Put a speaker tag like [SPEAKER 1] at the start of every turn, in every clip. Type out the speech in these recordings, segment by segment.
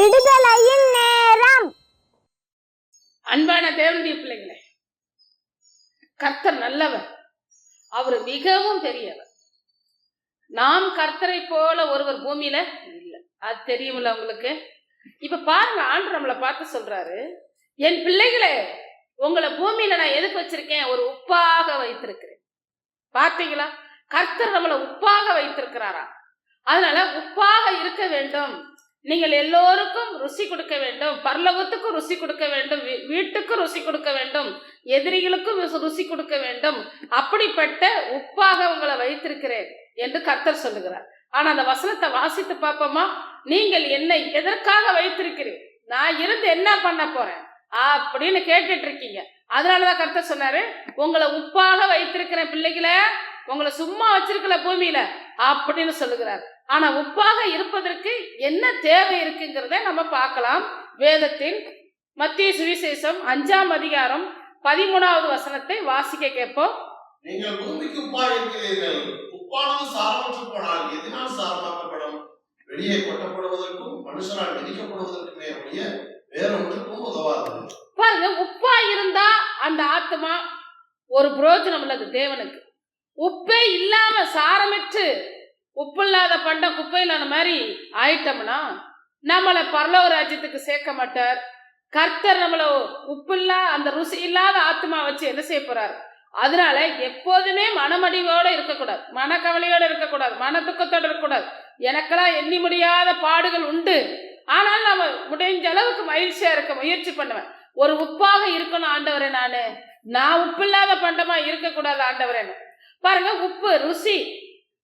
[SPEAKER 1] விடுதலையின் நேரம்.
[SPEAKER 2] அன்பான தேவனுடைய பிள்ளைகளே, கர்த்தர் நல்லவர், அவர் மிகவும் பெரியவர். நாம் கர்த்தரை போல ஒருவர் பூமியில இல்லை, அது தெரியுமில்ல உங்களுக்கு. இப்ப பாருங்க, ஆண்டவர் நம்மளை பார்த்து சொல்றாரு, என் பிள்ளைகளே, உங்களை பூமியில நான் எதுக்கு வச்சிருக்கேன்? ஒரு உப்பாக வைத்திருக்கிறேன். பார்த்தீங்களா? கர்த்தர் நம்மளை உப்பாக வைத்திருக்கிறாரா. அதனால உப்பாக இருக்க வேண்டும். நீங்கள் எல்லோருக்கும் ருசி கொடுக்க வேண்டும், பரலோகத்துக்கும் ருசி கொடுக்க வேண்டும், வீட்டுக்கும் ருசி கொடுக்க வேண்டும், எதிரிகளுக்கும் ருசி கொடுக்க வேண்டும். அப்படிப்பட்ட உப்பாக உங்களை வைத்திருக்கிறேன் என்று கர்த்தர் சொல்லுகிறார். ஆனா அந்த வசனத்தை வாசித்து பார்ப்போமா? நீங்கள் என்னை எதற்காக வைத்திருக்கிறீர், நான் இருந்து என்ன பண்ண போறேன் அப்படின்னு கேட்டுட்டு இருக்கீங்க. அதனாலதான் கர்த்தர் சொன்னாரு, உங்களை உப்பாக வைத்திருக்கிற பிள்ளைகளை, உங்களை சும்மா வச்சிருக்கல பூமியில அப்படின்னு சொல்லுகிறார். ஆனா உப்பாக இருப்பதற்கு என்ன தேவை இருக்குங்கிறத நம்ம பார்க்கலாம். வேதத்தின் மத்திய சுவிசேஷம் 5ஆம் அதிகாரம் 13வது வசனத்தை வாசிக்க கேட்போம்.
[SPEAKER 3] நீங்கள் பூமிக்கு உப்பாய் இருக்கிறீர்கள். உப்பானது சாரமற்று போனால் எதனால் சாரமாக்கப்படும்? வெளியே கொட்டப்படுவதற்கும் மனுஷனால் விதிக்கப்படுவதற்குமே ஒழிய வேற ஒன்றுக்கும் உதவாது.
[SPEAKER 2] பாருங்க, உப்பா இருந்தா அந்த ஆத்மா ஒரு பிரயோஜனம் உள்ளது தேவனுக்கு. உப்பே இல்லாம சாரமற்று உப்பு இல்லாத பண்டம் குப்பையிலான மாதிரி ஆயிட்டோம்னா நம்மளை பரலோக ராஜ்யத்துக்கு சேர்க்க மாட்டார். கர்த்தர் நம்மள உப்பு இல்லா அந்த ருசி இல்லாத ஆத்மா வச்சு என்ன செய்ய போறாரு? அதனால எப்போதுமே மனமடிவோட இருக்கக்கூடாது, மனக்கவலையோட இருக்கக்கூடாது, மன துக்கத்தோட இருக்கக்கூடாது. எனக்கெல்லாம் எண்ணி முடியாத பாடுகள் உண்டு, ஆனால் நம்ம முடிஞ்ச அளவுக்கு மகிழ்ச்சியா இருக்க முயற்சி பண்ணுவேன். ஒரு உப்பாக இருக்கணும் ஆண்டவரே, நான் உப்பு இல்லாத பண்டமா இருக்கக்கூடாது ஆண்டவரே. பாருங்க, உப்பு ருசி,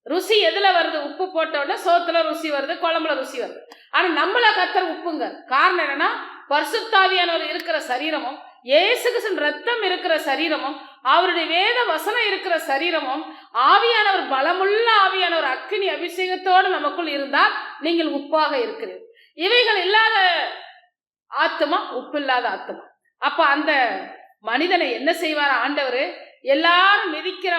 [SPEAKER 2] ருசி எதுல வருது? உப்பு போட்டோன்னா சோத்துல ருசி வருது, குழம்புல ருசி வருது. ஆனா நம்மள கர்த்தர் உப்புங்க. காரணம் என்னன்னா, பரிசுத்தாவியானவர் இருக்கிற சரீரமும், இயேசு கிறிஸ்துவின் ரத்தம் இருக்கிற சரீரமும், அவருடைய வேத வசனம் இருக்கிற சரீரமும், ஆவியானவர் பலமுள்ள ஆவியானவர் அக்கினி அபிஷேகத்தோடு நமக்குள் இருந்தால் நீங்கள் உப்பாக இருக்கிறீர்கள். இவைகள் இல்லாத ஆத்மா உப்பு இல்லாத ஆத்மா. அப்ப அந்த மனிதனை என்ன செய்வார் ஆண்டவர்? எல்லாரும் மிதிக்கிற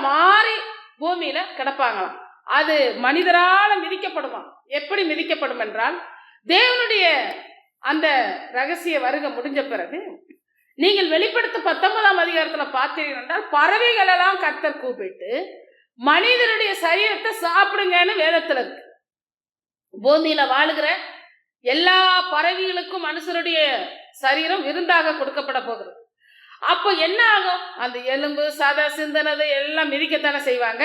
[SPEAKER 2] மாதிரி பூமியில கிடப்பாங்களாம். அது மனிதரால மிதிக்கப்படுமா? எப்படி மிதிக்கப்படும் என்றால், தேவனுடைய அந்த ரகசிய வருகை முடிஞ்ச பிறகு நீங்கள் வெளிப்படுத்த 19ஆம் அதிகாரத்துல பார்த்தீர்கள் என்றால், பறவைகள் எல்லாம் கர்த்தர் கூப்பிட்டு மனிதனுடைய சரீரத்தை சாப்பிடுங்கன்னு வேதத்துல இருக்கு. பூமியில வாழுகிற எல்லா பறவைகளுக்கும் மனுஷனுடைய சரீரம் விருந்தாக கொடுக்கப்பட போகிறது. அப்போ என்ன ஆகும்? அந்த எலும்பு சதை சிந்தனது எல்லாம் மிதிக்கத்தானே செய்வாங்க.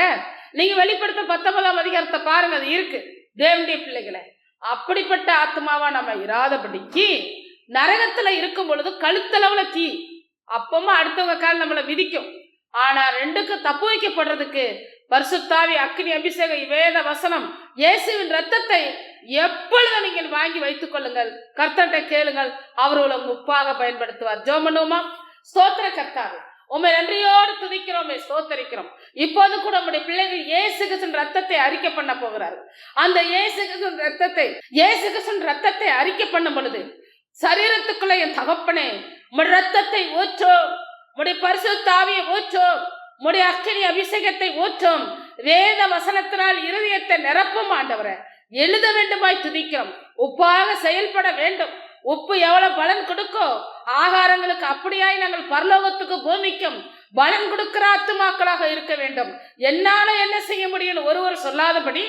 [SPEAKER 2] நீங்க வெளிப்படுத்த 19ஆம் அதிகாரத்தை பாருங்க, அது இருக்கு. தேவனுடைய பிள்ளைகளை, அப்படிப்பட்ட ஆத்மாவா நம்ம இராதபடிக்கு நரகத்துல இருக்கும் பொழுது கழுத்தளவுல தீ, அப்பமா அடுத்தவங்க கால் நம்மளை மிதிக்கும். ஆனா ரெண்டுக்கு தப்பு வைக்கப்படுறதுக்கு பரிசுத்தாவி அக்கினி அபிஷேகம் வேத வசனம் இயேசுவின் ரத்தத்தை எப்பொழுது நீங்கள் வாங்கி வைத்துக் கொள்ளுங்கள். கர்த்தர்கிட்ட கேளுங்கள், அவர்களை உப்பாக பயன்படுத்துவார். ஜெபமனுமா? ஸ்தோத்திர கர்த்தாவே, உம்மை நன்றியோடு துதிக்கிறோம், ஸ்தோத்தரிக்கிறோம். இப்போது கூட நம்முடைய பிள்ளைகள் இயேசு கிறிஸ்துவின் ரத்தத்தை அறிக்கை பண்ண போகிறார்கள். அந்த இயேசு கிறிஸ்துவின் ரத்தத்தை அறிக்கை பண்ணும் பொழுது, சரீரத்துக்குள்ள என் தகப்பனே உம்முடைய ரத்தத்தை ஊற்றும், உம்முடைய பரிசுத்த ஆவியை ஊற்றும், உம்முடைய அக்கினி அபிஷேகத்தை ஊற்றும், வேத வசனத்தினால் இருதயத்தை நிரப்பும் ஆண்டவரே. எழுத வேண்டுமாய் துதிக்கிறோம். உப்பாக செயல்பட வேண்டும். உப்பு எவ்வளவு பலன் கொடுக்கும் ஆகாரங்களுக்கு, அப்படியாய் நாங்கள் பரலோகத்துக்கு பூமிக்கும் பலன் கொடுக்கிற ஆத்துமாக்களாக இருக்க வேண்டும். என்னால என்ன செய்ய முடியும் ஒருவர் சொல்லாதபடி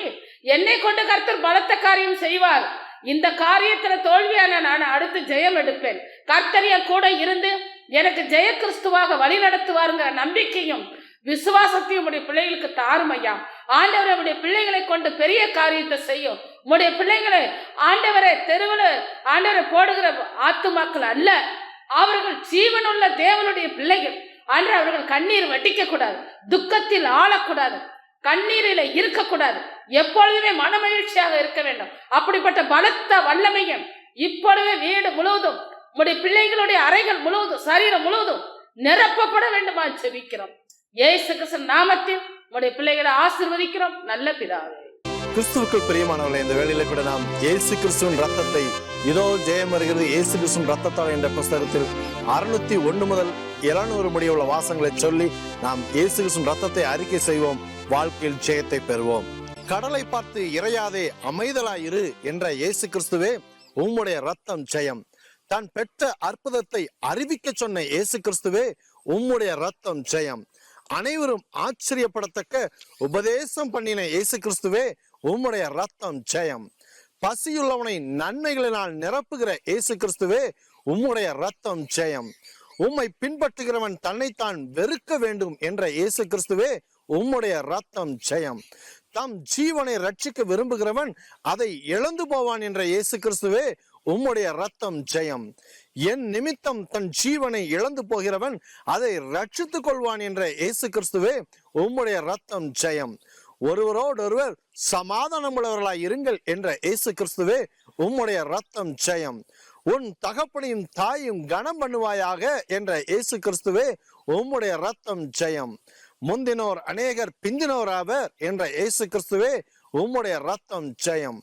[SPEAKER 2] என்னை கொண்டு கர்த்தர் பலத்த காரியம் செய்வார். இந்த காரியத்துல தோல்வியான நான் அடுத்து ஜெயம் எடுப்பேன். கர்த்தர் என் கூட இருந்து எனக்கு ஜெய கிறிஸ்துவாக வழி நடத்துவாருங்கிற நம்பிக்கையும் விசுவாசத்தையும் உடைய பிள்ளைகளுக்கு தாருமையா. ஆண்டவரை உடைய பிள்ளைகளை கொண்டு பெரிய காரியத்தை செய்யும். உடைய பிள்ளைகளை ஆண்டவரை தெருவில் ஆண்டவரை போடுகிற ஆத்துமாக்கள் அல்ல, அவர்கள் ஜீவனுள்ள தேவனுடைய பிள்ளைகள். அன்று அவர்கள் கண்ணீர் வடிக்க கூடாது, துக்கத்தில் ஆளக்கூடாது, கண்ணீரில இருக்கக்கூடாது, எப்பொழுதுமே மனமகிழ்ச்சியாக இருக்க வேண்டும். அப்படிப்பட்ட பலத்த வல்லமையும் இப்பொழுதே வீடு முழுவதும் உடைய பிள்ளைகளுடைய அறைகள் முழுவதும் சரீரம் முழுவதும் நிரப்பப்பட வேண்டுமா ஜெபிக்கிறோம். இயேசு கிறிஸ்து நாமத்தில் உடைய பிள்ளைகளை ஆசீர்வதிக்கிறோம் நல்ல பிதாவே.
[SPEAKER 4] கிறிஸ்துவுக்குள் பிரியமானவர்களே, இந்த வேளையில கூட நாம் இயேசு கிறிஸ்துவின் ரத்தத்தை, இதோ ஜெயம் வருகிறது இயேசு கிறிஸ்துவின் ரத்தத்தால் என்ற புஸ்தகத்தில் 601 முதல் 700 முடிய உள்ள வாசங்களை சொல்லி நாம் இயேசு கிறிஸ்துவின் ரத்தத்தை அறிக்கை செய்வோம். வாழ்க்கையில் ஜெயத்தை பெறுவோம். கடலை பார்த்து இறையாதே அமைதலாயிரு என்ற இயேசு கிறிஸ்துவே உம்முடைய ரத்தம் ஜெயம். தான் பெற்ற அற்புதத்தை அறிவிக்க சொன்ன இயேசு கிறிஸ்துவே உம்முடைய ரத்தம் ஜெயம். அனைவரும் ஆச்சரியப்படத்தக்க உபதேசம் பண்ணின இயேசு கிறிஸ்துவே உம்முடைய ரத்தம் ஜெயம். பசியுள்ளவனை நன்மைகளினால் நிரப்புகிற இயேசு கிறிஸ்துவே உம்முடைய ரத்தம் ஜெயம். உம்மை பின்பற்றுகிறவன் தன்னைத்தான் வெறுக்க வேண்டும் என்ற இயேசு கிறிஸ்துவே உம்முடைய ரத்தம் ஜெயம். தம் ஜீவனை ரட்சிக்க விரும்புகிறவன் அதை இழந்து போவான் என்ற இயேசு கிறிஸ்துவே உம்முடைய ரத்தம் ஜெயம். என் நிமித்தம் தன் ஜீவனை இழந்து போகிறவன் அதை ரட்சித்துக் கொள்வான் என்ற இயேசு கிறிஸ்துவே உம்முடைய ரத்தம் ஜெயம். ஒருவரோடொருவர் சமாதானம் உள்ளவர்களாய் இருங்கள் என்ற இயேசு கிறிஸ்துவே உம்முடைய ரத்தம் ஜெயம். உன் தகப்பனையும் தாயும் கனம் பண்ணுவாயாக என்ற இயேசு கிறிஸ்துவே உம்முடைய ரத்தம் ஜெயம். முந்தினோர் அநேகர் பிந்தினோர் ஆவர் என்ற இயேசு கிறிஸ்துவே உம்முடைய ரத்தம் ஜெயம்.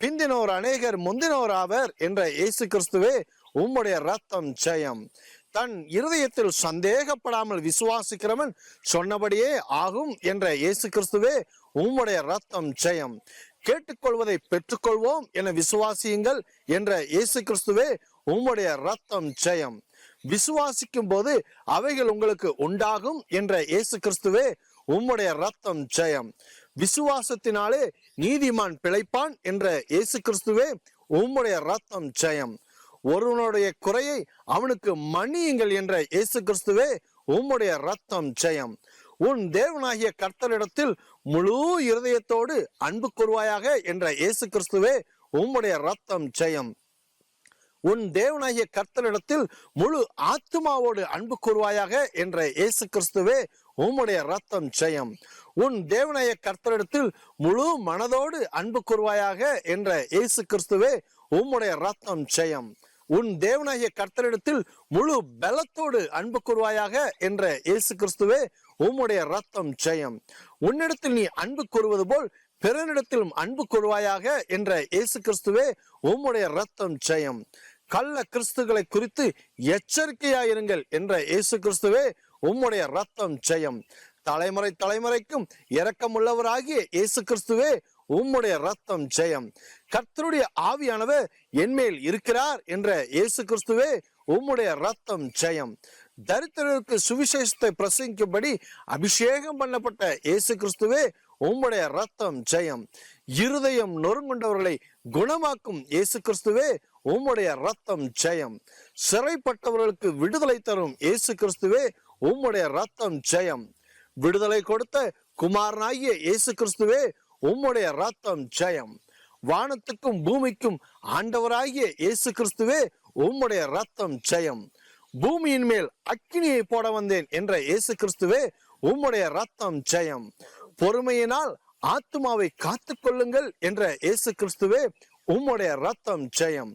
[SPEAKER 4] பிந்தினோர் அநேகர் முந்தினோர் ஆவர் என்ற இயேசு கிறிஸ்துவே உம்முடைய ரத்தம் ஜெயம். தன் இருதயத்தில் சந்தேகப்படாமல் விசுவாசிக்கிறவன் சொன்னபடியே ஆகும் என்ற இயேசு கிறிஸ்துவே உம்முடைய ரத்தம் ஜெயம். கேட்டுக்கொள்வதை பெற்றுக்கொள்வோம் என விசுவாசியுங்கள் என்ற இயேசு கிறிஸ்துவே உம்முடைய ரத்தம் ஜெயம். விசுவாசிக்கும் போது அவைகள் உங்களுக்கு உண்டாகும் என்ற இயேசு கிறிஸ்துவே உம்முடைய ரத்தம் ஜெயம். விசுவாசத்தினாலே நீதிமான் பிழைப்பான் என்ற இயேசு கிறிஸ்துவே உம்முடைய ரத்தம் ஜெயம். ஒருவனுடைய குறையை அவனுக்கு மன்னியுங்கள் என்ற இயேசு கிறிஸ்துவே உம்முடைய ரத்தம் ஜெயம். உன் தேவனாகிய கர்த்தரிடத்தில் முழு இருதயத்தோடு அன்பு கூர்வாயாக என்ற இயேசு கிறிஸ்துவே உம்முடைய ரத்தம் ஜெயம். உன் தேவனாகிய கர்த்தரிடத்தில் முழு ஆத்துமாவோடு அன்பு கூர்வாயாக என்ற இயேசு கிறிஸ்துவே உம்முடைய ரத்தம் ஜெயம். உன் தேவனாகிய கர்த்தரிடத்தில் முழு மனதோடு அன்பு கூர்வாயாக என்ற இயேசு கிறிஸ்துவே உம்முடைய ரத்தம் ஜெயம். உன் தேவனாகிய கர்த்தரிடத்தில் முழு பலத்தோடு அன்பு கூர்வாயாக என்ற இயேசு கிறிஸ்துவே உம்முடைய ரத்தம் ஜெயம். உன்னிடத்தில் நீ அன்பு கூறுவது போல் பிறனிடத்திலும் அன்பு கூறுவாயாக என்ற இயேசு கிறிஸ்துவே உம்முடைய ரத்தம் ஜெயம். கள்ள கிறிஸ்துகளை குறித்து எச்சரிக்கையாயிருங்கள் என்ற இயேசு கிறிஸ்துவே உம்முடைய ரத்தம் ஜெயம். தலைமுறை தலைமுறைக்கும் இரக்கமுள்ளவராகிய இயேசு கிறிஸ்துவே உம்முடைய ரத்தம் ஜெயம். கர்த்தருடைய ஆவியானவர் என்மேல் இருக்கிறார் என்ற இயேசு கிறிஸ்துவே உம்முடைய ரத்தம் ஜெயம். தரித்திரருக்கு சுவிசேஷத்தை பிரசங்கிக்கும்படி அபிஷேகம் பண்ணப்பட்ட இயேசு கிறிஸ்துவே உம்முடைய ரத்தம் ஜெயம். இருதயம் நொறுங்குண்டவர்களை குணமாக்கும் இயேசு கிறிஸ்துவே உம்முடைய ரத்தம் ஜெயம். சிறைப்பட்டவர்களுக்கு விடுதலை தரும் இயேசு கிறிஸ்துவே உம்முடைய ரத்தம் ஜெயம். விடுதலை கொடுத்த குமாரனாகிய இயேசு கிறிஸ்துவே உம்முடைய ரத்தம் ஜெயம். வானத்துக்கும் பூமிக்கும் ஆண்டவராகிய இயேசு கிறிஸ்துவே உம்முடைய ரத்தம் ஜெயம். பூமியின் மேல் அக்கினியை போட வந்தேன் என்ற இயேசு கிறிஸ்துவே உம்முடைய ரத்தம் ஜெயம். பொறுமையினால் ஆத்துமாவை காத்துக் கொள்ளுங்கள் என்ற இயேசு கிறிஸ்துவே உம்முடைய ரத்தம் ஜெயம்.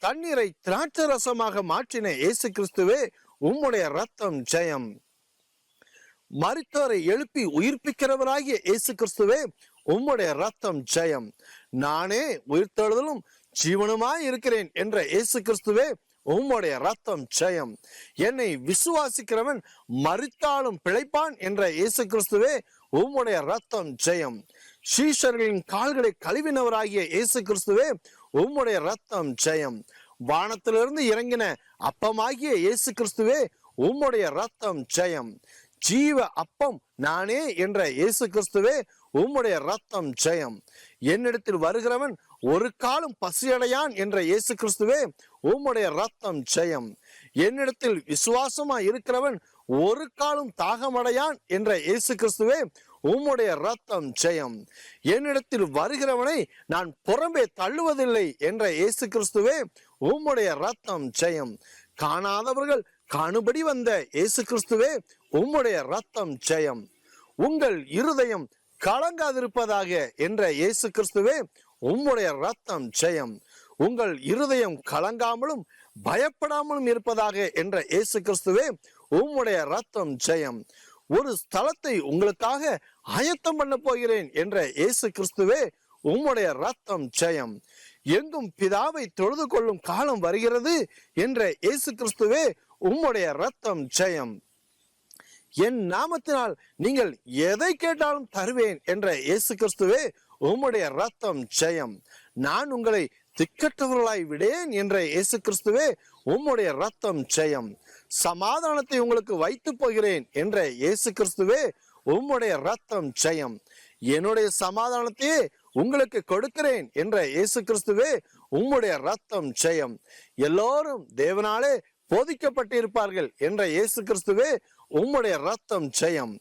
[SPEAKER 4] தண்ணீரை திராட்சை ரசமாக மாற்றின இயேசு கிறிஸ்துவே உம்முடைய ரத்தம் ஜெயம். மரித்தோரை எழுப்பி உயிர்ப்பிக்கிறவராகிய இயேசு கிறிஸ்துவே உம்முடைய ரத்தம் ஜெயம். நானே உயிர்த்தெழுதலும் ஜீவனுமாய் இருக்கிறேன் என்ற இயேசு கிறிஸ்துவே உம்முடைய ரத்தம் ஜெயம். என்னை விசுவாசிக்கிறவன் மரித்தாலும் பிழைப்பான் என்ற இயேசு கிறிஸ்துவே உம்முடைய ரத்தம் ஜெயம். சீஷர்களின் கால்களை கழுவினவராகிய இயேசு கிறிஸ்துவே உம்முடைய ரத்தம் ஜெயம். வானத்திலிருந்து இறங்கின அப்பமாகிய இயேசு கிறிஸ்துவே உம்முடைய ரத்தம் ஜெயம். ஜீவ அப்பம் நானே என்ற இயேசு கிறிஸ்துவே உம்முடைய ரத்தம் ஜெயம். என்னிடத்தில் வருகிறவன் ஒரு காலம் பசியடையான் என்ற இயேசு கிறிஸ்துவே உம்முடைய ரத்தம் ஜெயம். என்னிடத்தில் விசுவாசமா இருக்கிறவன் ஒரு காலம் தாகமடையான் என்ற இயேசு கிறிஸ்துவே உம்முடைய ரத்தம் ஜெயம். என்னிடத்தில் வருகிறவனை நான் புறம்பே தள்ளுவதில்லை என்ற இயேசு கிறிஸ்துவே உம்முடைய ரத்தம் ஜெயம். காணாதவர்கள் காணும்படி வந்த இயேசு கிறிஸ்துவே உம்முடைய ரத்தம் ஜெயம். உங்கள் இருதயம் கலங்காதிருப்பதாக என்ற இயேசு கிறிஸ்துவே உம்முடைய ரத்தம் ஜெயம். உங்கள் இருதயம் கலங்காமலும் பயப்படாமலும் இருப்பதாக என்ற இயேசு கிறிஸ்துவே உம்முடைய ரத்தம் ஜெயம். ஒரு ஸ்தலத்தை உங்களுக்காக ஆயத்தம் பண்ண போகிறேன் என்ற இயேசு கிறிஸ்துவே உம்முடைய ரத்தம் ஜெயம். எங்கும் பிதாவை தொழுது கொள்ளும் காலம் வருகிறது என்ற இயேசு கிறிஸ்துவே உம்முடைய ரத்தம் ஜெயம். என் நாமத்தினால் நீங்கள் எதை கேட்டாலும் தருவேன் என்ற இயேசு கிறிஸ்துவே உம்முடைய ரத்தம் ஜெயம். நான் உங்களை திக்கற்றவர்களாய் விடேன் என்ற இயேசு கிறிஸ்துவே உம்முடைய ரத்தம் ஜெயம். சமாதானத்தை உங்களுக்கு வைத்து போகிறேன் என்ற இயேசு கிறிஸ்துவே உம்முடைய ரத்தம் ஜெயம். என்னுடைய சமாதானத்தையே உங்களுக்கு கொடுக்கிறேன் என்ற இயேசு கிறிஸ்துவே உம்முடைய ரத்தம் ஜெயம். எல்லோரும் தேவனாலே போதிக்கப்பட்டிருப்பார்கள் என்ற இயேசு கிறிஸ்துவே உம்முடைய ரத்தம் ஜெயம்.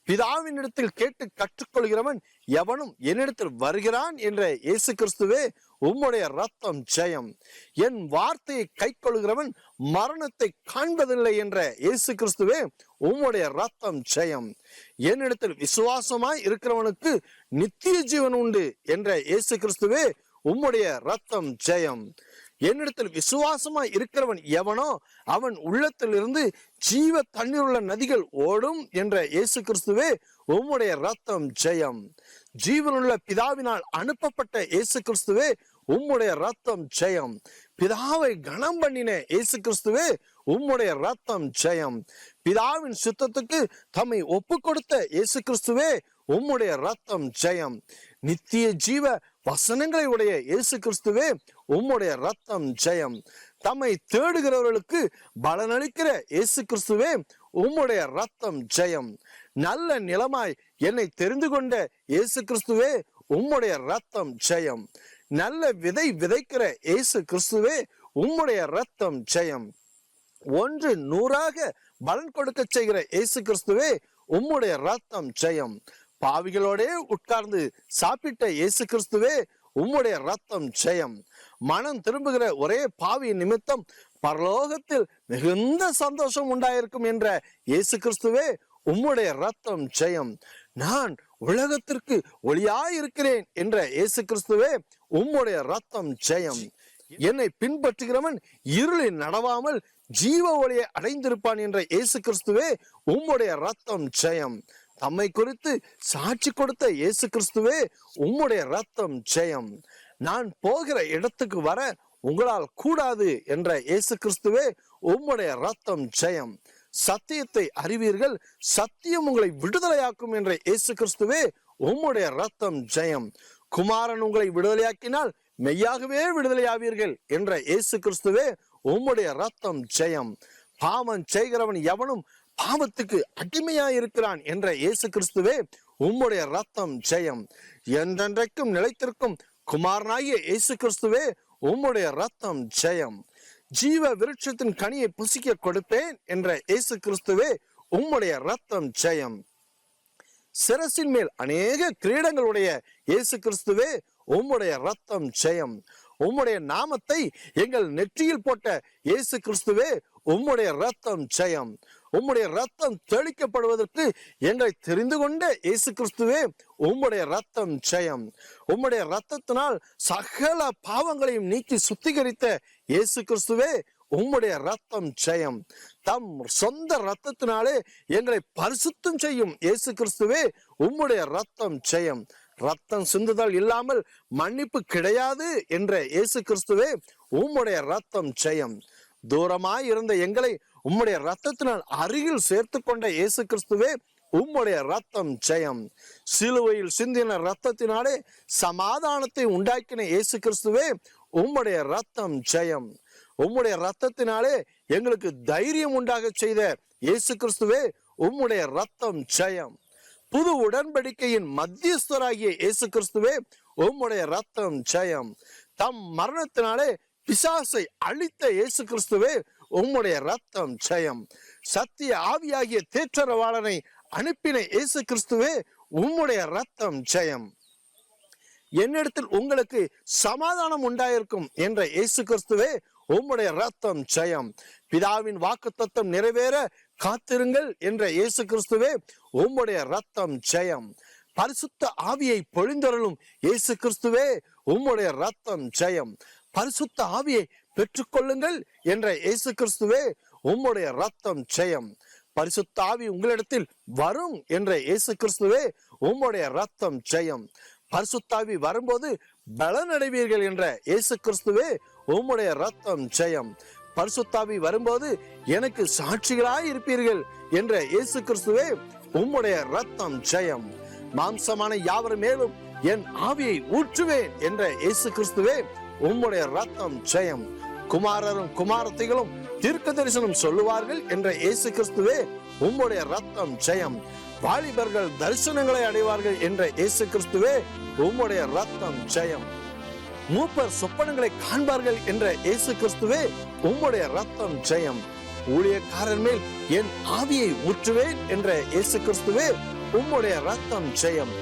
[SPEAKER 4] பிதாவின் இடத்தில் கேட்டு கற்றுக்கொள்கிறவன் எவனும் என்னிடத்தில் வருகிறான் என்ற இயேசு கிறிஸ்துவே உம்முடைய ரத்தம் ஜெயம். என் வார்த்தையை கை கொள்கிறவன் மரணத்தை காண்பதில்லை என்ற இயேசு கிறிஸ்துவே உம்முடைய ரத்தம் ஜெயம். என்னிடத்தில் விசுவாசமாய் இருக்கிறவனுக்கு நித்திய ஜீவன் உண்டு என்ற இயேசு கிறிஸ்துவே உம்முடைய ரத்தம் ஜெயம். என்னிடத்தில் விசுவாசமாய் இருக்கிறவன் எவனோ அவன் உள்ளத்திலிருந்து ஜீவ தண்ணீருள்ள நதிகள் ஓடும் என்ற இயேசு கிறிஸ்துவே உம்முடைய ரத்தம் ஜெயம். ஜீவனுள்ள பிதாவினால் அனுப்பப்பட்ட இயேசு கிறிஸ்துவே உம்முடைய ரத்தம் ஜெயம். பிதாவை கனம் பண்ணின இயேசு கிறிஸ்துவே உம்முடைய ரத்தம் ஜெயம். பிதாவின் சித்தத்துக்கு தம்மை ஒப்பு கொடுத்த இயேசு கிறிஸ்துவே உம்முடைய ரத்தம் ஜெயம். நித்திய ஜீவ வசனங்களை உடைய இயேசு கிறிஸ்துவே உம்முடைய ரத்தம் ஜெயம். தம்மை தேடுகிறவர்களுக்கு பலனளிக்கிற இயேசு கிறிஸ்துவே உம்முடைய ரத்தம் ஜெயம். நல்ல நிலமாய் என்னை தெரிந்து கொண்ட இயேசு கிறிஸ்துவே உம்முடைய ரத்தம் ஜெயம். நல்ல விதை விதைக்கிற இயேசு கிறிஸ்துவே உம்முடைய ரத்தம் ஜெயம். 100 பலன் கொடுக்க செய்கிற இயேசு கிறிஸ்துவே உம்முடைய ரத்தம் ஜெயம். பாவிகளோடே உட்கார்ந்து சாப்பிட்ட இயேசு கிறிஸ்துவே உம்முடைய ரத்தம் ஜெயம். மனம் திரும்புகிற ஒரே பாவி நிமித்தம் பரலோகத்தில் மிகுந்த சந்தோஷம் உண்டாயிருக்கும் என்ற இயேசு கிறிஸ்துவே உம்முடைய ரத்தம் ஜெயம். நான் உலகத்திற்கு ஒளியாயிருக்கிறேன் என்ற இயேசு கிறிஸ்துவே உம்முடைய ரத்தம் ஜெயம். என்னை பின்பற்றுகிறவன் இருளில் நடவாமல் ஜீவ ஒளியை அடைந்திருப்பான் என்ற இயேசு கிறிஸ்துவே உம்முடைய ரத்தம் ஜெயம். தம்மை குறித்து சாட்சி கொடுத்த இயேசு கிறிஸ்துவே உம்முடைய ரத்தம் ஜெயம். நான் போகிற இடத்துக்கு வர உங்களால் கூடாது என்ற இயேசு கிறிஸ்துவே உம்முடைய ரத்தம் ஜெயம். சத்தியத்தை அறிவீர்கள், சத்தியம் உங்களை விடுதலையாக்கும் என்ற இயேசு கிறிஸ்துவே உம்முடைய ரத்தம் ஜெயம். குமாரன் உங்களை விடுதலையாக்கினால் மெய்யாகவே விடுதலையாவீர்கள் என்ற இயேசு கிறிஸ்துவே உம்முடைய ரத்தம் ஜெயம். பாவம் செய்கிறவன் எவனும் பாவத்துக்கு அடிமையாயிருக்கிறான் என்ற இயேசு கிறிஸ்துவே உம்முடைய ரத்தம் ஜெயம். என்றென்றைக்கும் நிலைத்திருக்கும் குமாரனாகிய இயேசு கிறிஸ்துவே உம்முடைய ரத்தம் ஜெயம். ஜீவ விருட்சத்தின் கனியை புசிக்க கொடுப்பேன் என்ற இயேசு கிறிஸ்துவே உம்முடைய ரத்தம் ஜெயம். சிரசின் மேல் அநேக கிரீடங்களுடைய இயேசு கிறிஸ்துவே உம்முடைய ரத்தம் ஜெயம். உம்முடைய நாமத்தை எங்கள் நெற்றியில் போட்ட இயேசு கிறிஸ்துவே உம்முடைய ரத்தம் ஜெயம். உம்முடைய ரத்தம் தெளிக்கப்படுவதற்கு எங்களை தெரிந்து கொண்ட இயேசு கிறிஸ்துவே உம்முடைய ரத்தம் ஜெயம். உம்முடைய ரத்தத்தினால் சகல பாவங்களையும் நீக்கி சுத்திகரித்த இயேசு கிறிஸ்துவே உம்முடைய ரத்தம் ஜெயம். தம் சொந்த ரத்தத்தினாலே எங்களை பரிசுத்தம் செய்யும் இயேசு கிறிஸ்துவே உம்முடைய ரத்தம் ஜெயம். ரத்தம் சிந்துதல் இல்லாமல் மன்னிப்பு கிடையாது என்ற இயேசு கிறிஸ்துவே உம்முடைய ரத்தம் ஜெயம். தூரமாய் இருந்த எங்களை உம்முடைய ரத்தத்தினால் அருகில் சேர்த்து கொண்ட இயேசு கிறிஸ்துவே உம்முடைய ரத்தம் ஜெயம். சிலுவையில் சிந்தின ரத்தத்தினாலே சமாதானத்தை உண்டாக்கின இயேசு கிறிஸ்துவே உம்முடைய ரத்தம் ஜெயம். உம்முடைய ரத்தத்தினாலே எங்களுக்கு தைரியம் உண்டாக செய்த இயேசு கிறிஸ்துவே உம்முடைய ரத்தம் ஜெயம். புது உடன்படிக்கையின் மத்தியஸ்தராகிய இயேசு கிறிஸ்துவே உம்முடைய ரத்தம் ஜெயம். தம் மரணத்தினாலே பிசாசை அழித்த இயேசு கிறிஸ்துவே உம்முடைய ரத்தம் ஜெயம். சத்திய ஆவியாகிய தேற்றரவாளனை அனுப்பின இயேசு கிறிஸ்துவே உம்முடைய ரத்தம் ஜெயம். என்னிடத்தில் உங்களுக்கு சமாதானம் உண்டாயிருக்கும் என்ற இயேசு கிறிஸ்துவே உம்முடைய ரத்தம் ஜெயம். பிதாவின் வாக்குத்தத்தம் நிறைவேற காத்திருங்கள் என்ற இயேசு கிறிஸ்துவே உம்முடைய ரத்தம் ஜெயம். பரிசுத்த ஆவியை பொழிந்தருளும் இயேசு கிறிஸ்துவே உம்முடைய ரத்தம் ஜெயம். பரிசுத்த ஆவியை பெற்றுக்கொள்ளுங்கள் என்ற இயேசு கிறிஸ்துவே உம்முடைய ரத்தம் ஜெயம். பரிசுத்த ஆவி உங்களிடத்தில் வரும் என்ற இயேசு கிறிஸ்துவே உம்முடைய ரத்தம் ஜெயம். பரிசுத்தாவி வரும்போது பலனடைவீர்கள் என்ற இயேசு கிறிஸ்துவே உம்முடைய ரத்தம் ஜெயம். பரிசுத்தாவி வரும்போது எனக்கு சாட்சிகளாய் இருப்பீர்கள் என்ற இயேசு கிறிஸ்துவே உம்முடைய ரத்தம் ஜெயம். மாம்சமான யாவர் மேலும் என் ஆவியை ஊற்றுவேன் என்ற இயேசு கிறிஸ்துவே உம்முடைய ரத்தம் ஜெயம். குமாரரும் குமாரத்திகளும் தீர்க்க தரிசனம் சொல்லுவார்கள் என்ற இயேசு கிறிஸ்துவே உம்முடைய ரத்தம் ஜெயம். வாலிபர்கள் தரிசனங்களை அடைவார்கள் என்ற இயேசு கிறிஸ்துவே உம்முடைய ரத்தம் ஜெயம். மூப்பர் சொப்பனங்களை காண்பார்கள் என்ற இயேசு கிறிஸ்துவே உம்முடைய ரத்தம் ஜெயம். ஊழியக்காரர் மேல் என் ஆவியை ஊற்றுவேன் என்ற இயேசு கிறிஸ்துவே உம்முடைய ரத்தம் ஜெயம்.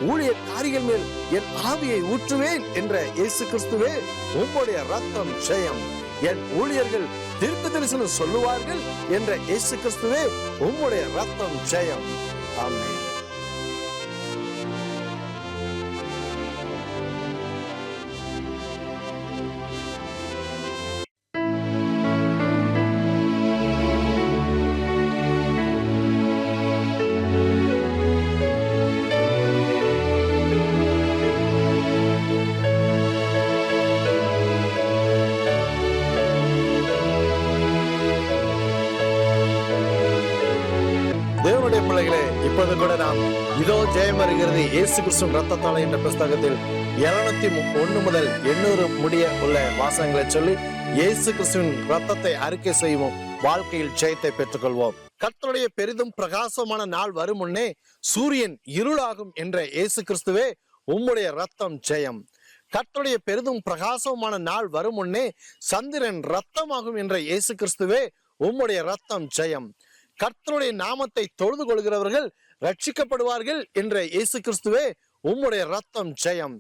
[SPEAKER 4] ஊழியக்காரிகள் மேல் என் ஆவியை ஊற்றுவேன் என்ற இயேசு கிறிஸ்துவே உம்முடைய ரத்தம் ஜெயம். என் ஊழியர்கள் தீர்க்க தரிசனம் சொல்லுவார்கள் என்ற இயேசு கிறிஸ்துவே உம்முடைய ரத்தம் ஜெயம். ஆமென். தேவனுடைய பிள்ளைகளே, இப்போது கூட நாம் இதோ ஜெயம் வருகிறது இயேசு கிறிஸ்துவின் ரத்தத்தாலே என்ற புஸ்தகத்தில் 701 முதல் 800 முடிய உள்ள வாசகங்களை சொல்லி இயேசு கிறிஸ்துவின் ரத்தத்தை அறிக்கை செய்வோம். வாழ்க்கையில் ஜெயத்தை பெற்றுக்கொள்வோம். கர்த்தருடைய பெரிதும் பிரகாசமான நாள் வரும் முன்னே சூரியன் இருளாகும் என்ற இயேசு கிறிஸ்துவே உம்முடைய ரத்தம் ஜெயம். கர்த்தருடைய பெரிதும் பிரகாசமான நாள் வரும் முன்னே சந்திரன் ரத்தமாகும் என்ற இயேசு கிறிஸ்துவே உம்முடைய ரத்தம் ஜெயம். கர்த்தருடைய நாமத்தை தொழுது கொள்கிறவர்கள் ரட்சிக்கப்படுவார்கள் என்ற இயேசு கிறிஸ்துவே உம்முடைய ரத்தம் ஜெயம்.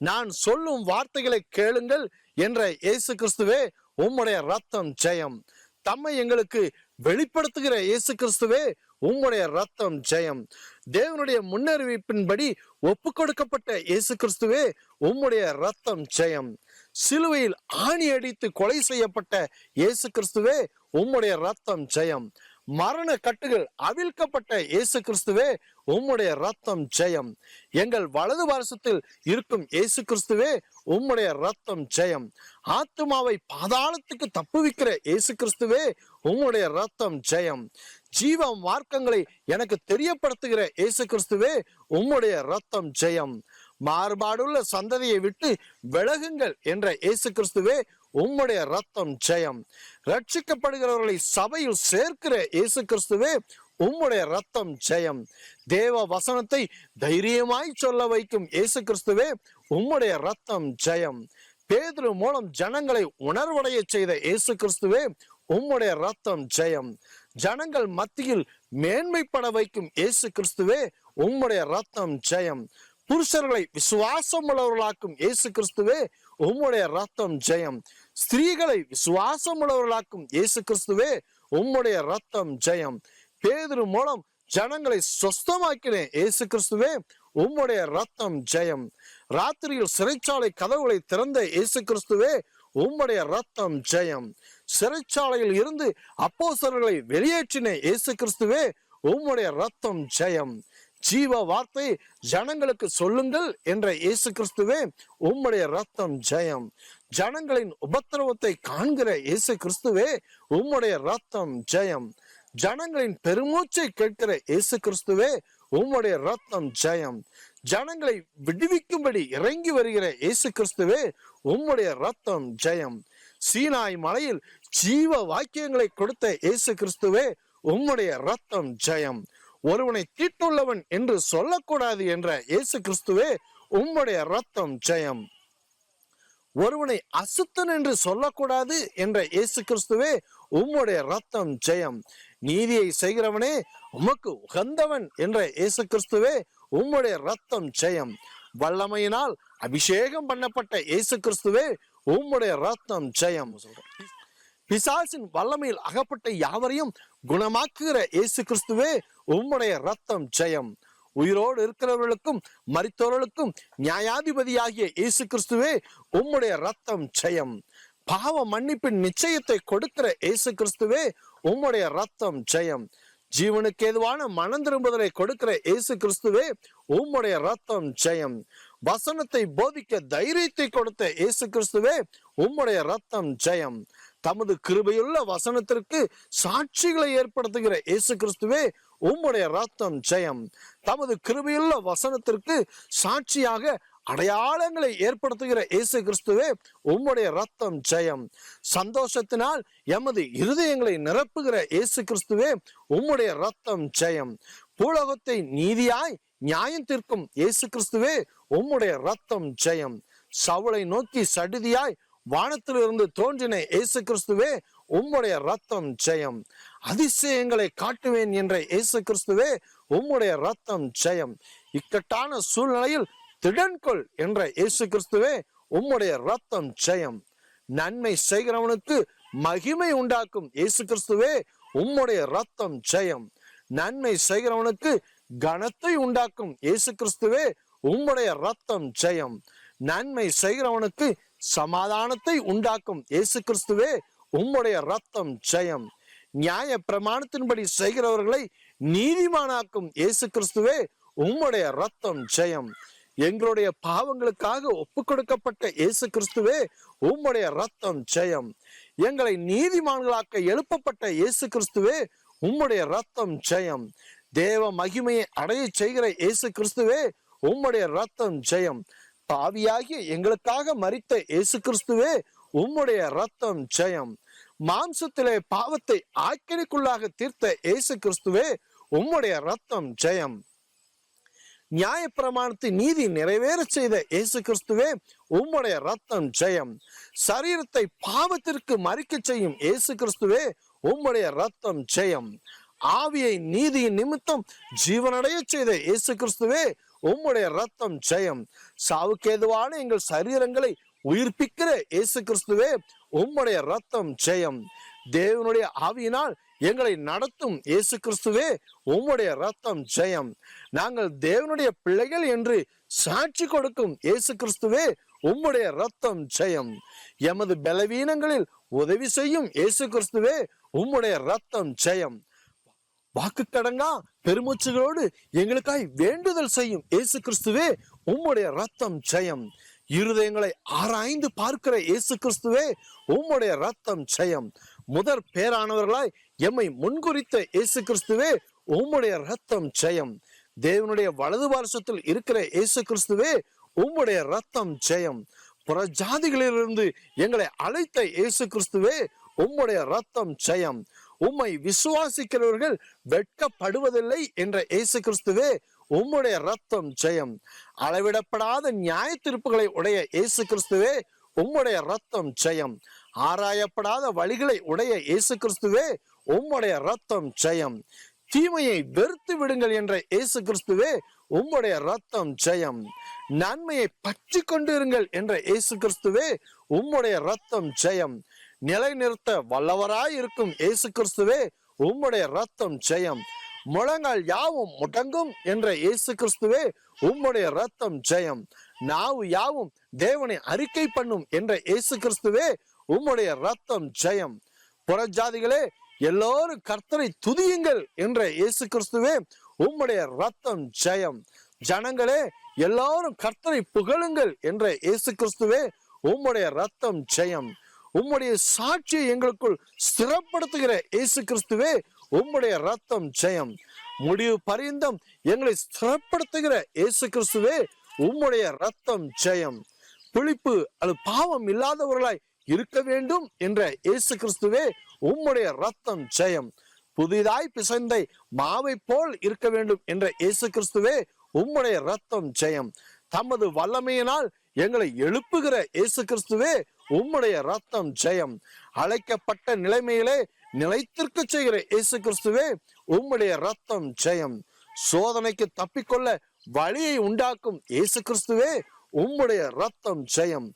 [SPEAKER 4] நான் சொல்லும் வார்த்தைகளை கேளுங்கள் என்ற இயேசு கிறிஸ்துவே உம்முடைய ரத்தம் ஜெயம். தம்மை எங்களுக்கு வெளிப்படுத்துகிற இயேசு கிறிஸ்துவே உம்முடைய ரத்தம் ஜெயம். தேவனுடைய முன்னறிவிப்பின்படி ஒப்பு கொடுக்கப்பட்ட இயேசு கிறிஸ்துவே உம்முடைய ரத்தம் ஜெயம். சிலுவையில் ஆணி அடித்து கொலை செய்யப்பட்ட இயேசு கிறிஸ்துவே உம்முடைய ரத்தம் ஜெயம். மரண கட்டுகள் அவிழ்க்கப்பட்ட இயேசு கிறிஸ்துவே உம்முடைய ரத்தம் ஜெயம். எங்கள் வலது பாரசத்தில் இருக்கும் இயேசு கிறிஸ்துவே உம்முடைய ரத்தம் ஜெயம். ஆத்துமாவை பாதாளத்துக்கு தப்புவிக்கிற இயேசு கிறிஸ்துவே உம்முடைய ரத்தம் ஜெயம். ஜீவ மார்க்கங்களை எனக்கு தெரியப்படுத்துகிற இயேசு கிறிஸ்துவே உம்முடைய ரத்தம் ஜெயம். மாறுபாடுள்ள சந்ததியை விட்டு விலகுங்கள் என்ற இயேசு கிறிஸ்துவே உம்முடைய ரத்தம் ஜெயம். ரட்சிக்கப்படுகிறவர்களை சபையில் சேர்க்கிற இயேசு கிறிஸ்துவே உம்முடைய ரத்தம் ஜெயம். தேவ வசனத்தை தைரியமாய் சொல்ல வைக்கும் இயேசு கிறிஸ்துவே உம்முடைய ரத்தம் ஜெயம். பேதுரு மூலம் ஜனங்களை உணர்வடைய செய்த இயேசு கிறிஸ்துவே உம்முடைய ரத்தம் ஜெயம். ஜனங்கள் மத்தியில் மேன்மைப்பட வைக்கும் இயேசு கிறிஸ்துவே உம்முடைய ரத்தம் ஜெயம். புருஷர்களை விசுவாசம் உள்ளவர்களாக்கும் இயேசு கிறிஸ்துவே உம்முடைய ரத்தம் ஜெயம். ஸ்திரீகளை விசுவாசம் உள்ளவர்களாக்கும் இயேசு கிறிஸ்துவே உம்முடைய ரத்தம் ஜெயம். பேதுரு மூலம் ஜனங்களை சொஸ்தமாக்கின இயேசு கிறிஸ்துவே உம்முடைய ரத்தம் ஜெயம். ராத்திரியில் சிறைச்சாலை கதவுகளை திறந்த இயேசு கிறிஸ்துவே உம்முடைய ரத்தம் ஜெயம். சிறைச்சாலையில் இருந்து அப்போஸ்தலர்களை வெளியேற்றின இயேசு கிறிஸ்துவே உம்முடைய ரத்தம் ஜெயம். ஜீவ வார்த்தை ஜனங்களுக்கு சொல்லுங்கள் என்ற இயேசு கிறிஸ்துவே உம்முடைய ரத்தம் ஜெயம். ஜனங்களின் உபத்திரவத்தை காண்கிற இயேசு கிறிஸ்துவே உம்முடைய ரத்தம் ஜெயம். ஜனங்களின் பெருமூச்சை கேட்கிற இயேசு கிறிஸ்துவே உம்முடைய ரத்தம் ஜெயம். ஜனங்களை விடுவிக்கும்படி இறங்கி வருகிற இயேசு கிறிஸ்துவே உம்முடைய ரத்தம் ஜெயம். சீனாய் மலையில் ஜீவ வாக்கியங்களை கொடுத்த இயேசு கிறிஸ்துவே உம்முடைய ரத்தம் ஜெயம். ஒருவனை தீட்டுள்ளவன் என்று சொல்லக்கூடாது என்ற இயேசு கிறிஸ்துவே உம்முடைய ரத்தம் ஜெயம். ஒருவனை அசுத்தன் என்று சொல்லக்கூடாது என்ற இயேசு கிறிஸ்துவே உம்முடைய ரத்தம் ஜெயம். நீதியை செய்கிறவனே உமக்கு உகந்தவன் என்ற இயேசு கிறிஸ்துவே உம்முடைய ரத்தம் ஜெயம். வல்லமையினால் அபிஷேகம் பண்ணப்பட்ட இயேசு கிறிஸ்துவே உம்முடைய ரத்தம் ஜெயம். பிசாசின் வல்லமையில் அகப்பட்ட யாவரையும் குணமாக்குகிற இயேசு கிறிஸ்துவே உம்முடைய ரத்தம் ஜெயம். உயிரோடு இருக்கிறவர்களுக்கும் மரித்தவர்களுக்கும் நியாயாதிபதியாகிய இயேசு கிறிஸ்துவே உம்முடைய ரத்தம் ஜெயம். பாவ மன்னிப்பின் நிச்சயத்தை கொடுக்கிற இயேசு கிறிஸ்துவே உம்முடைய ரத்தம் ஜெயம். ஜீவனுக்கு ஏதுவான மனம் திரும்புதலை கொடுக்கிற இயேசு கிறிஸ்துவே உம்முடைய ரத்தம் ஜெயம். வசனத்தை போதிக்க தைரியத்தை கொடுத்த இயேசு கிறிஸ்துவே உம்முடைய ரத்தம் ஜெயம். தமது கிருபையுள்ள வசனத்திற்கு சாட்சிகளை ஏற்படுத்துகிற இயேசு கிறிஸ்துவே உம்முடைய ரத்தம் ஜெயம். தமது கிருபையுள்ள வசனத்திற்கு சாட்சியாக அடையாளங்களை ஏற்படுத்துகிற இயேசு கிறிஸ்துவே உம்முடைய ரத்தம் ஜெயம். சந்தோஷத்தினால் எமது இருதயங்களை நிரப்புகிற இயேசு கிறிஸ்துவே உம்முடைய ரத்தம் ஜெயம். பூலோகத்தை நீதியாய் நியாயம் தீர்க்கும் இயேசு கிறிஸ்துவே உம்முடைய ரத்தம் ஜெயம். சவுளை நோக்கி சடுதியாய் வானத்திலிருந்து தோன்றின இயேசு கிறிஸ்துவே உம்முடைய ரத்தம் ஜெயம். அதிசயங்களை காட்டுவேன் என்ற இயேசு கிறிஸ்துவே உம்முடைய ரத்தம் ஜெயம். இக்கட்டான சூழ்நிலையில் திடன்கொள் என்ற இயேசு கிறிஸ்துவே உம்முடைய ரத்தம் ஜெயம். நன்மை செய்கிறவனுக்கு மகிமை உண்டாக்கும் இயேசு கிறிஸ்துவே உம்முடைய ரத்தம் ஜெயம். நன்மை செய்கிறவனுக்கு கனத்தை உண்டாக்கும் இயேசு கிறிஸ்துவே உம்முடைய ரத்தம் ஜெயம். நன்மை செய்கிறவனுக்கு சமாதானத்தை உண்டாக்கும் இயேசு கிறிஸ்துவே உம்முடைய ரத்தம் ஜெயம். நியாய பிரமாணத்தின்படி செய்கிறவர்களை நீதிமானாக்கும் இயேசு கிறிஸ்துவே உம்முடைய ரத்தம் ஜெயம். எங்களுடைய பாவங்களுக்காக ஒப்பு கொடுக்கப்பட்ட இயேசு கிறிஸ்துவே உம்முடைய ரத்தம் ஜெயம். எங்களை நீதிமான்களாக்க எழுப்பப்பட்ட இயேசு கிறிஸ்துவே உம்முடைய ரத்தம் ஜெயம். தேவ மகிமையை அடைய செய்கிற இயேசு கிறிஸ்துவே உம்முடைய ரத்தம் ஜெயம். பாவியாகிய எங்களுக்காக மரித்த இயேசு கிறிஸ்துவே உம்முடைய ரத்தம் ஜெயம். மாம்சத்திலே பாவத்தை ஆக்கினைக்குள்ளாக தீர்த்த இயேசு கிறிஸ்துவே உம்முடைய ரத்தம் ஜெயம். நியாய பிரமாணத்தை நீதி நிறைவேற செய்த இயேசு கிறிஸ்துவே உம்முடைய ரத்தம் ஜெயம். சரீரத்தை பாவத்திற்கு மறிக்க செய்யும் இயேசு கிறிஸ்துவே உம்முடைய ரத்தம் ஜெயம். ஆவியை நீதியின் நிமித்தம் ஜீவனடைய செய்த இயேசு கிறிஸ்துவே உம்முடைய ரத்தம் ஜெயம். சாவுக்கேதுவான எங்கள் சரீரங்களை உயிர்ப்பிக்கிற இயேசு கிறிஸ்துவே உம்முடைய ரத்தம் ஜெயம். தேவனுடைய ஆவியினால் எங்களை நடத்தும் இயேசு கிறிஸ்துவே உம்முடைய ரத்தம் ஜெயம். நாங்கள் தேவனுடைய பிள்ளைகள் என்று சாட்சி கொடுக்கும் இயேசு கிறிஸ்துவே உம்முடைய ரத்தம் ஜெயம். எமது பலவீனங்களில் உதவி செய்யும் இயேசு கிறிஸ்துவே உம்முடைய ரத்தம் ஜெயம். வாக்கு கடங்கா பெருமூச்சுகளோடு எங்களுக்காய் வேண்டுதல் செய்யும் இயேசு கிறிஸ்துவே உம்முடைய ரத்தம் ஜெயம். இருதயங்களை ஆராய்ந்து பார்க்கிற இயேசு கிறிஸ்துவே உம்முடைய ரத்தம் ஜெயம். முதற் பேரானவர்களாய் எம்மை முன்குறித்த இயேசு கிறிஸ்துவே உம்முடைய ரத்தம் ஜெயம். தேவனுடைய வலது பார்சத்தில் இருக்கிற இயேசு கிறிஸ்துவே உம்முடைய ரத்தம் ஜெயம். புற ஜாதிகளிலிருந்து எங்களை அழைத்த இயேசு கிறிஸ்துவே உம்முடைய ரத்தம் ஜெயம். உம்மை விசுவாசிக்கிறவர்கள் வெட்கப்படுவதில்லை என்ற இயேசு கிறிஸ்துவே உம்முடைய ரத்தம் ஜெயம். அளவிடப்படாத நியாய தீர்ப்புகளை உடைய இயேசு கிறிஸ்துவே உம்முடைய ரத்தம் ஜெயம். ஆராயப்படாத வழிகளை உடைய இயேசு கிறிஸ்துவே உம்முடைய ரத்தம் ஜெயம். தீமையை வெறுத்து விடுங்கள் என்ற இயேசு கிறிஸ்துவே உம்முடைய ரத்தம் ஜெயம். நன்மையை பற்றி கொண்டிருங்கள் என்ற இயேசு கிறிஸ்துவே உம்முடைய ரத்தம் ஜெயம். நிலைநிறுத்த வல்லவராய் இருக்கும் இயேசு கிறிஸ்துவே உம்முடைய ரத்தம் ஜெயம். முழங்கால் யாவும் முடங்கும் என்ற இயேசு கிறிஸ்துவே உம்முடைய ரத்தம் ஜெயம். நாவு யாவும் தேவனை அறிக்கை பண்ணும் என்ற இயேசு கிறிஸ்துவே உம்முடைய ரத்தம் ஜெயம். புறஜாதிகளே எல்லோரும் கர்த்தரை துதியுங்கள் என்ற இயேசு கிறிஸ்துவே உம்முடைய ரத்தம் ஜெயம். ஜனங்களே எல்லாரும் கர்த்தரை புகழுங்கள் என்ற இயேசு கிறிஸ்துவே உம்முடைய ரத்தம் ஜெயம். உம்முடைய சாட்சியை எங்களுக்குள் ஸ்திரப்படுத்துகிற இயேசு கிறிஸ்துவே உம்முடைய ரத்தம் ஜெயம். முடிவு பரியந்தம் எங்களை ஸ்திரப்படுத்துகிற இயேசு கிறிஸ்துவே உம்முடைய ரத்தம் ஜெயம். புளிப்பு அது பாவம் இல்லாதவர்களாய் இருக்க வேண்டும் என்ற இயேசு கிறிஸ்துவே உம்முடைய ரத்தம் ஜெயம். புதிதாய் பிசைந்தை மாவை போல் இருக்க வேண்டும் என்ற இயேசு கிறிஸ்துவே உம்முடைய ரத்தம் ஜெயம். தமது வல்லமையினால் எங்களை எழுப்புகிற இயேசு கிறிஸ்துவே உம்முடைய ரத்தம் ஜெயம். அழைக்கப்பட்ட நிலைமையிலே நிலைத்திருக்க செய்கிற இயேசு கிறிஸ்துவே உம்முடைய ரத்தம் ஜெயம். சோதனைக்கு தப்பிக்கொள்ள வழியை உண்டாக்கும் இயேசு கிறிஸ்துவே உம்முடைய ரத்தம் ஜெயம்.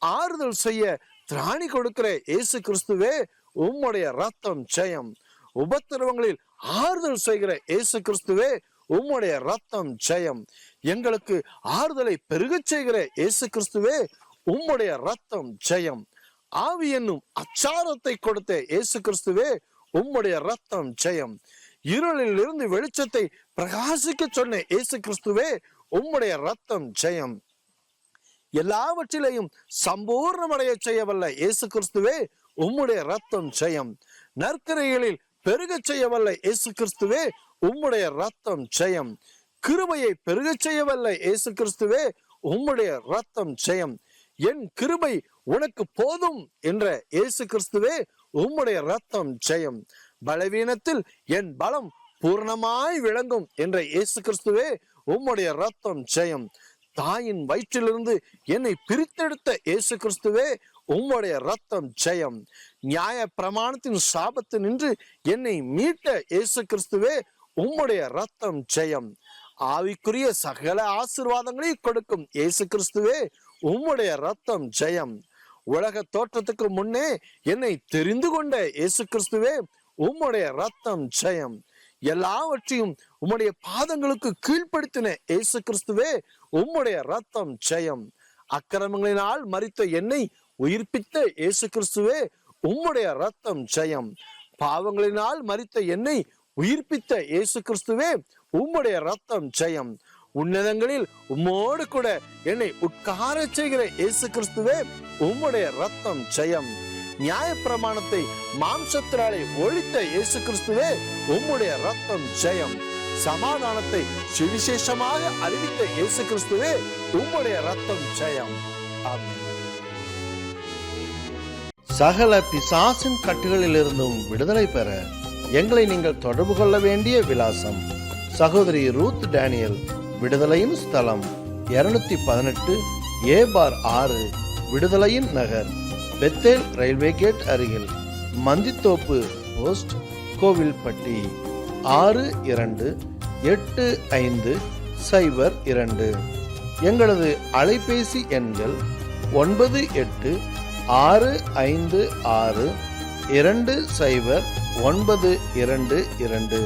[SPEAKER 4] ஆறுதல் செய்ய திராணி கொடுக்கிற இயேசு கிறிஸ்துவே உம்முடைய ரத்தம் ஜெயம். உபத்திரவங்களில் ஆறுதல் செய்கிற இயேசு கிறிஸ்துவே உம்முடைய ரத்தம் ஜெயம். எங்களுக்கு ஆறுதலை பெருகச் செய்கிற இயேசு கிறிஸ்துவே உம்முடைய ரத்தம் ஜெயம். ஆவி என்னும் அச்சாரத்தை கொடுத்த இயேசு கிறிஸ்துவே உம்முடைய ரத்தம் ஜெயம். இருளில் இருந்து வெளிச்சத்தை பிரகாசிக்க சொன்ன இயேசு கிறிஸ்துவே உம்முடைய ரத்தம் ஜெயம். எல்லாவற்றிலையும் சம்பூர்ணமடைய செய்யவல்ல இயேசு கிறிஸ்துவே உம்முடைய ரத்தம் ஜெயம். நற்கரைகளில் பெருக செய்யவல்ல இயேசு கிறிஸ்துவே உம்முடைய ரத்தம் ஜெயம். கிருபையை பெருக செய்யவல்ல இயேசு கிறிஸ்துவே உம்முடைய ரத்தம் ஜெயம். என் கிருபை உனக்கு போதும் என்ற இயேசு கிறிஸ்துவே உம்முடைய ரத்தம் ஜெயம். பலவீனத்தில் என் பலம் பூர்ணமாய் விளங்கும் என்ற இயேசு கிறிஸ்துவே உம்முடைய ரத்தம் ஜெயம். தாயின் வயிற்றிலிருந்து என்னை பிரித்தெடுத்த இயேசு கிறிஸ்துவே உம்முடைய ரத்தம் ஜெயம். நியாய பிரமாணத்தின் சாபத்து நின்று என்னை மீட்ட இயேசு கிறிஸ்துவே உம்முடைய ரத்தம் ஜெயம். ஆவிக்குரிய சகல ஆசீர்வாதங்களை கொடுக்கும் இயேசு கிறிஸ்துவே உம்முடைய ரத்தம் ஜெயம். உலக தோற்றத்துக்கு முன்னே என்னை தெரிந்து கொண்ட இயேசு கிறிஸ்துவே உம்முடைய ரத்தம் ஜெயம். எல்லாவற்றையும் உம்முடைய பாதங்களுக்கு கீழ்ப்படுத்தின இயேசு கிறிஸ்துவே உம்முடைய ரத்தம் ஜெயம். அக்கிரமங்களினால் மரித்த என்னை உயிர்ப்பித்த இயேசு கிறிஸ்துவே உம்முடைய ரத்தம் ஜெயம். பாவங்களினால் மரித்த என்னை உயிர்ப்பித்த இயேசு கிறிஸ்துவே உம்முடைய ரத்தம் ஜெயம். உன்னதங்களில் உம்மோடு கூட என்னை உட்கார செய்கிற இயேசு கிறிஸ்துவே உம்முடைய ரத்தம் ஜெயம். நியாய பிரமாணத்தை மாம்சத்தினாலே ஒழித்த இயேசு கிறிஸ்துவே உம்முடைய ரத்தம் ஜெயம். சமாதானத்தை சுவிசேஷமாக அறிவித்த இயேசு கிறிஸ்துவே உம்முடைய ரத்தம் ஜெயம். ஆமென்.
[SPEAKER 5] சகல பிசாசின் கட்டுகளிலிருந்தும் விடுதலை பெற எங்களை நீங்கள் தொடர்பு கொள்ள வேண்டிய விலாசம்: சகோதரி ரூத் டேனியல், விடுதலையின் ஸ்தலம் 218 A/6, விடுதலையின் நகர், பெத்தேல் ரயில்வே கேட் அருகில், மந்தித்தோப்பு போஸ்ட், கோவில்பட்டி 628502. எங்களது அலைபேசி எண்கள் 9865620922.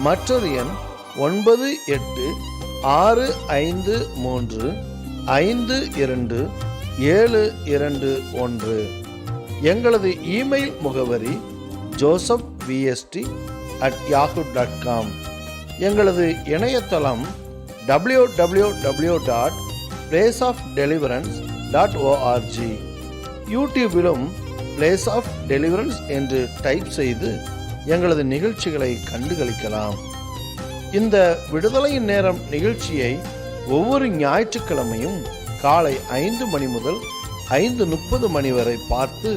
[SPEAKER 5] மற்றொரு எண் 9865352721. எங்களது இமெயில் முகவரி josephvst@yahoo.com. எங்களது இணையதளம் www.placeofdeliverance.org. யூடியூபிலும் பிளேஸ் ஆஃப் டெலிவரன்ஸ் என்று டைப் செய்து எங்களது நிகழ்ச்சிகளை கண்டுகளிக்கலாம். இந்த விடுதலையின் நேரம் நிகழ்ச்சியை ஒவ்வொரு ஞாயிற்றுக்கிழமையும் காலை 5 மணி முதல் 5:30 மணி வரை பார்த்து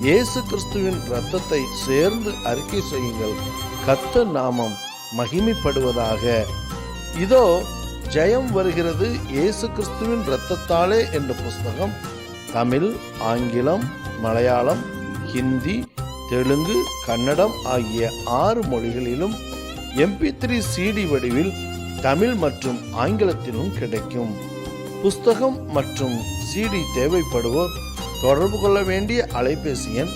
[SPEAKER 5] இயேசு கிறிஸ்துவின் இரத்தத்தை சேர்ந்து அறிக்கை செய்யுங்கள். கர்த்தர் நாமம் மகிமைப்படுவதாக. இதோ ஜெயம் வருகிறது இயேசு கிறிஸ்துவின் இரத்தத்தாலே என்ற புஸ்தகம் தமிழ், ஆங்கிலம், மலையாளம், ஹிந்தி, தெலுங்கு, கன்னடம் ஆகிய 6 மொழிகளிலும் MP3 CD வடிவில் தமிழ் மற்றும் ஆங்கிலத்திலும் கிடைக்கும். புஸ்தகம் மற்றும் CD தேவைப்படுவோர் தொடர்பு கொள்ள வேண்டிய அலைபேசி எண்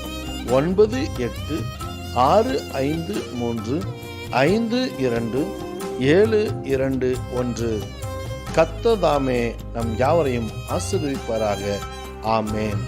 [SPEAKER 5] 9865252721. கர்த்தர் தாமே நம் யாவரையும் ஆசீர்வதிப்பாராக. ஆமென்.